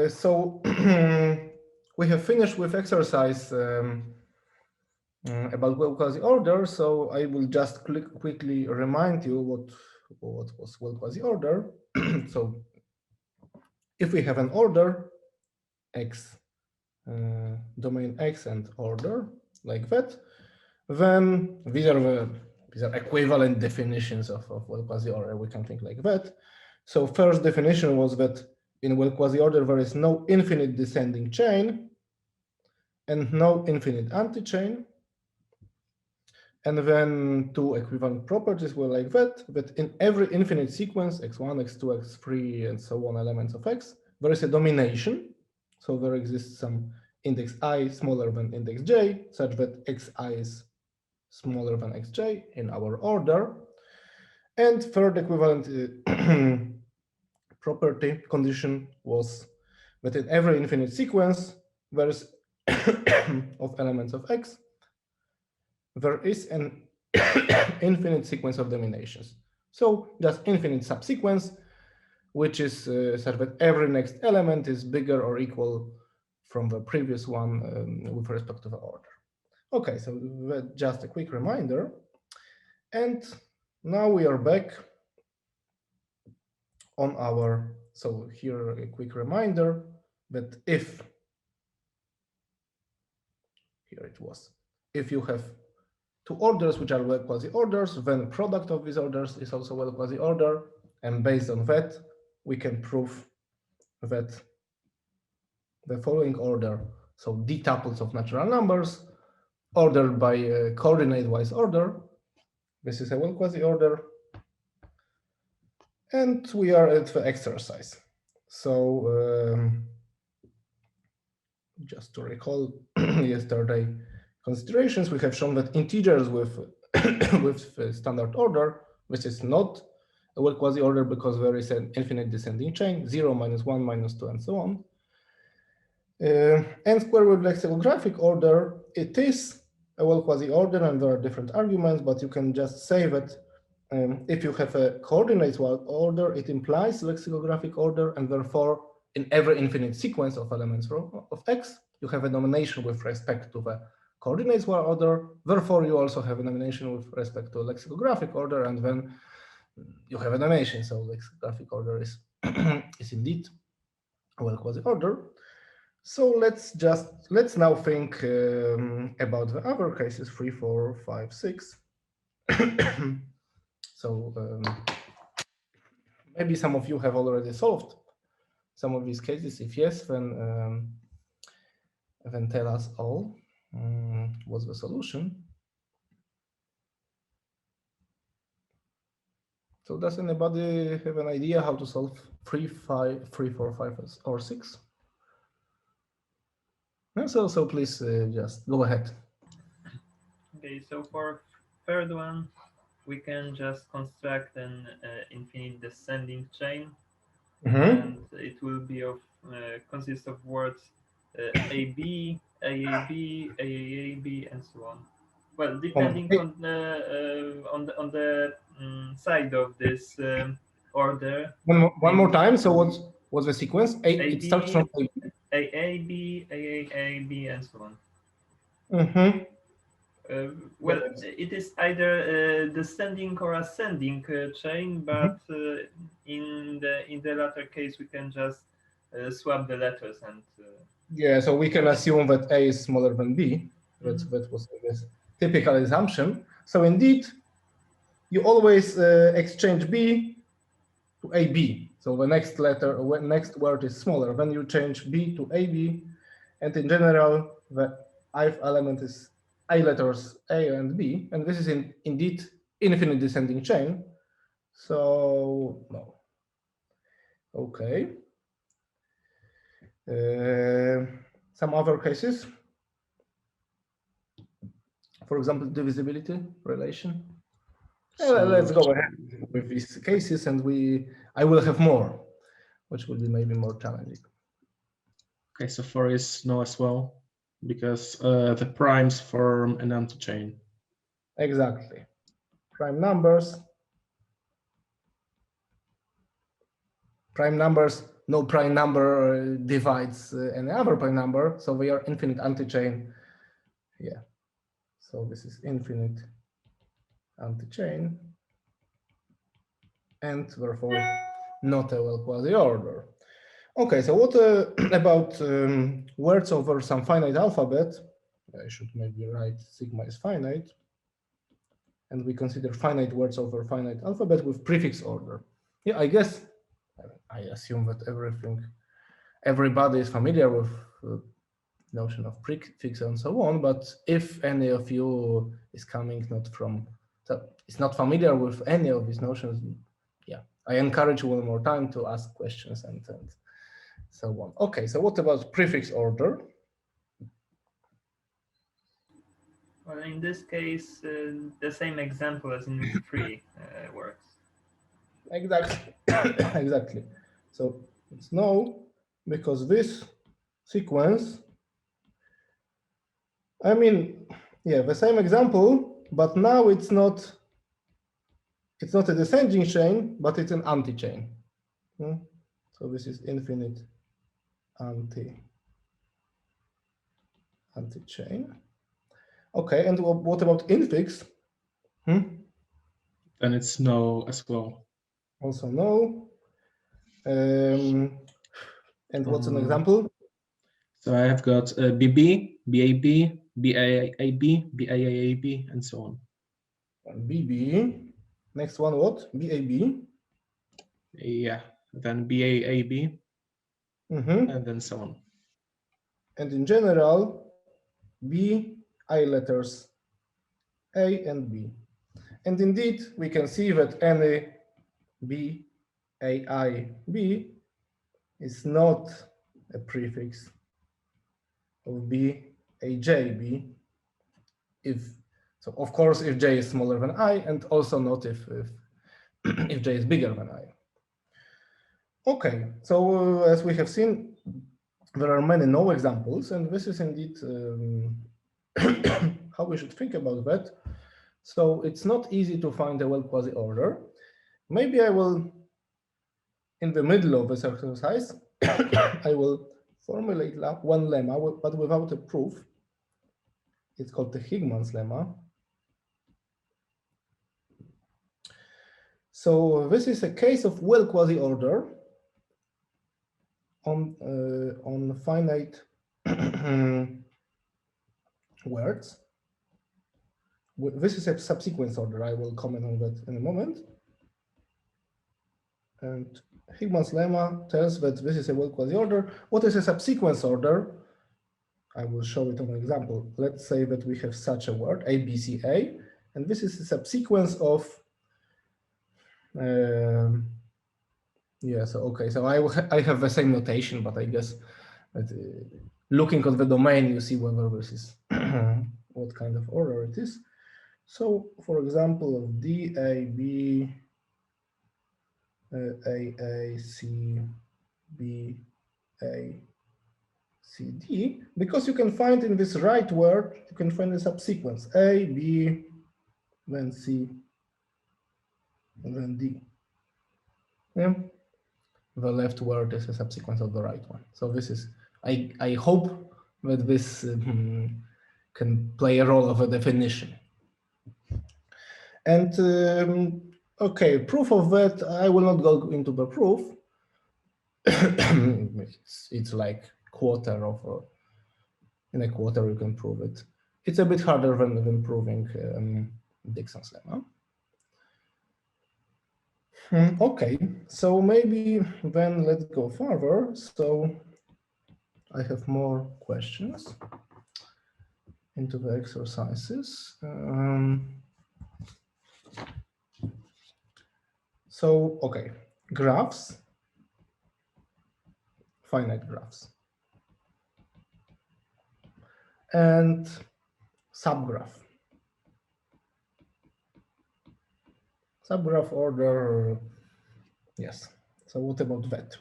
So we have finished with exercise about well-quasi order. So I will just quickly remind you what was well-quasi order. So if we have an order X, domain X and order like that, then these are equivalent definitions of well-quasi order. We can think like that. So first definition was that in well-quasi order there is no infinite descending chain and no infinite anti-chain. And then two equivalent properties were like that in every infinite sequence, x1, x2, x3, and so on, elements of x, there is a domination. So there exists some index I smaller than index j, such that xi is smaller than xj in our order. And third equivalent property condition was that in every infinite sequence, there is of elements of x, there is an infinite sequence of dominations. So just infinite subsequence, which is such that every next element is bigger or equal from the previous one with respect to the order. Okay, so just a quick reminder. And now we are back on our, so here a quick reminder that if, here it was, if you have two orders which are well-quasi orders, then product of these orders is also well-quasi order. And based on that, we can prove that the following order, so d tuples of natural numbers, ordered by a coordinate-wise order, this is a well-quasi order. And we are at the exercise. So just to recall yesterday considerations, we have shown that integers with with standard order, which is not a well-quasi order because there is an infinite descending chain, 0, -1, -2, and so on. And square with lexicographic order, it is a well-quasi order, and there are different arguments, but you can just say that if you have a coordinate order, it implies lexicographic order, and therefore in every infinite sequence of elements of x, you have a nomination with respect to the coordinates order. Therefore, you also have a nomination with respect to a lexicographic order, and then you have a nomination. So lexicographic order is is indeed a well-quasi order. So let's now think about the other cases 3, 4, 5, 6. So maybe some of you have already solved some of these cases. If yes, then tell us all what's the solution. So does anybody have an idea how to solve 3, 5, 3, 4, 5, or 6? So please just go ahead. Okay, so for third one, we can just construct an infinite descending chain, and it will be of consist of words AB, AAB, AAAB, and so on. Well, depending on the side of this order. One more time. So what's the sequence? It starts from AAB, AAAB, and so on. Well, it is either descending or ascending chain, but in the latter case, we can just swap the letters and. Yeah, so we can assume that A is smaller than B. That was, I guess, typical assumption. So indeed, you always exchange B to AB. So the next letter, next word is smaller. Then you change B to AB, and in general, the ith element is I letters A and B, and this is indeed infinite descending chain. So no. Okay. Some other cases. For example, divisibility relation. So let's go ahead with these cases, and I will have more, which will be maybe more challenging. Okay, so 4 is no as well, because the primes form an anti-chain. Exactly. Prime numbers no prime number divides any other prime number, so we are infinite anti-chain. Yeah, so this is infinite anti-chain, and therefore not a well quasi-order. Okay, so what about words over some finite alphabet? I should maybe write sigma is finite, and we consider finite words over finite alphabet with prefix order. Yeah, I guess I assume that everybody is familiar with the notion of prefix and so on. But if any of you is coming is not familiar with any of these notions, yeah, I encourage you one more time to ask questions and so on. Okay, so what about prefix order? Well, in this case, the same example as in week 3 works. Exactly. Exactly. So it's no, because this sequence, I mean, yeah, the same example, but now it's not a descending chain, but it's an anti-chain. So this is infinite anti-chain. Okay, and what about infix? Then it's no as well. Also no. And what's an example? So I have got BB, BAB, BAAB, BAAB, and so on. BB. Next one, what? BAB. Yeah, then BAAB, and then so on. And in general, B, I letters A and B. And indeed, we can see that any B, A, I, B is not a prefix of B, A, J, B. So of course, if J is smaller than I, and also not if J is bigger than I. Okay, so as we have seen, there are many no examples, and this is indeed how we should think about that. So it's not easy to find a well quasi-order. Maybe I will, in the middle of this exercise, I will formulate one lemma, but without a proof. It's called the Higman's lemma. So this is a case of well quasi-order on finite words. This is a subsequence order. I will comment on that in a moment. And Higman's lemma tells that this is a well quasi-order. What is a subsequence order? I will show it on an example. Let's say that we have such a word, A, B, C, A, and this is a subsequence of yeah, so okay, so I have the same notation, but I guess that looking at the domain, you see whether this is what kind of order it is. So, for example, of D, A, B, A, C, B, A, C, D, because you can find in this right word, you can find a subsequence, A, B, then C, and then D. Yeah. The left word is a subsequence of the right one. So this is, I hope that this can play a role of a definition. And okay, proof of that, I will not go into the proof. It's like quarter of, in a quarter you can prove it. It's a bit harder than proving Dixon's lemma. Okay, so maybe then let's go further. So I have more questions into the exercises. So, okay, graphs, finite graphs, and subgraph. Subgraph order, yes. So what about that?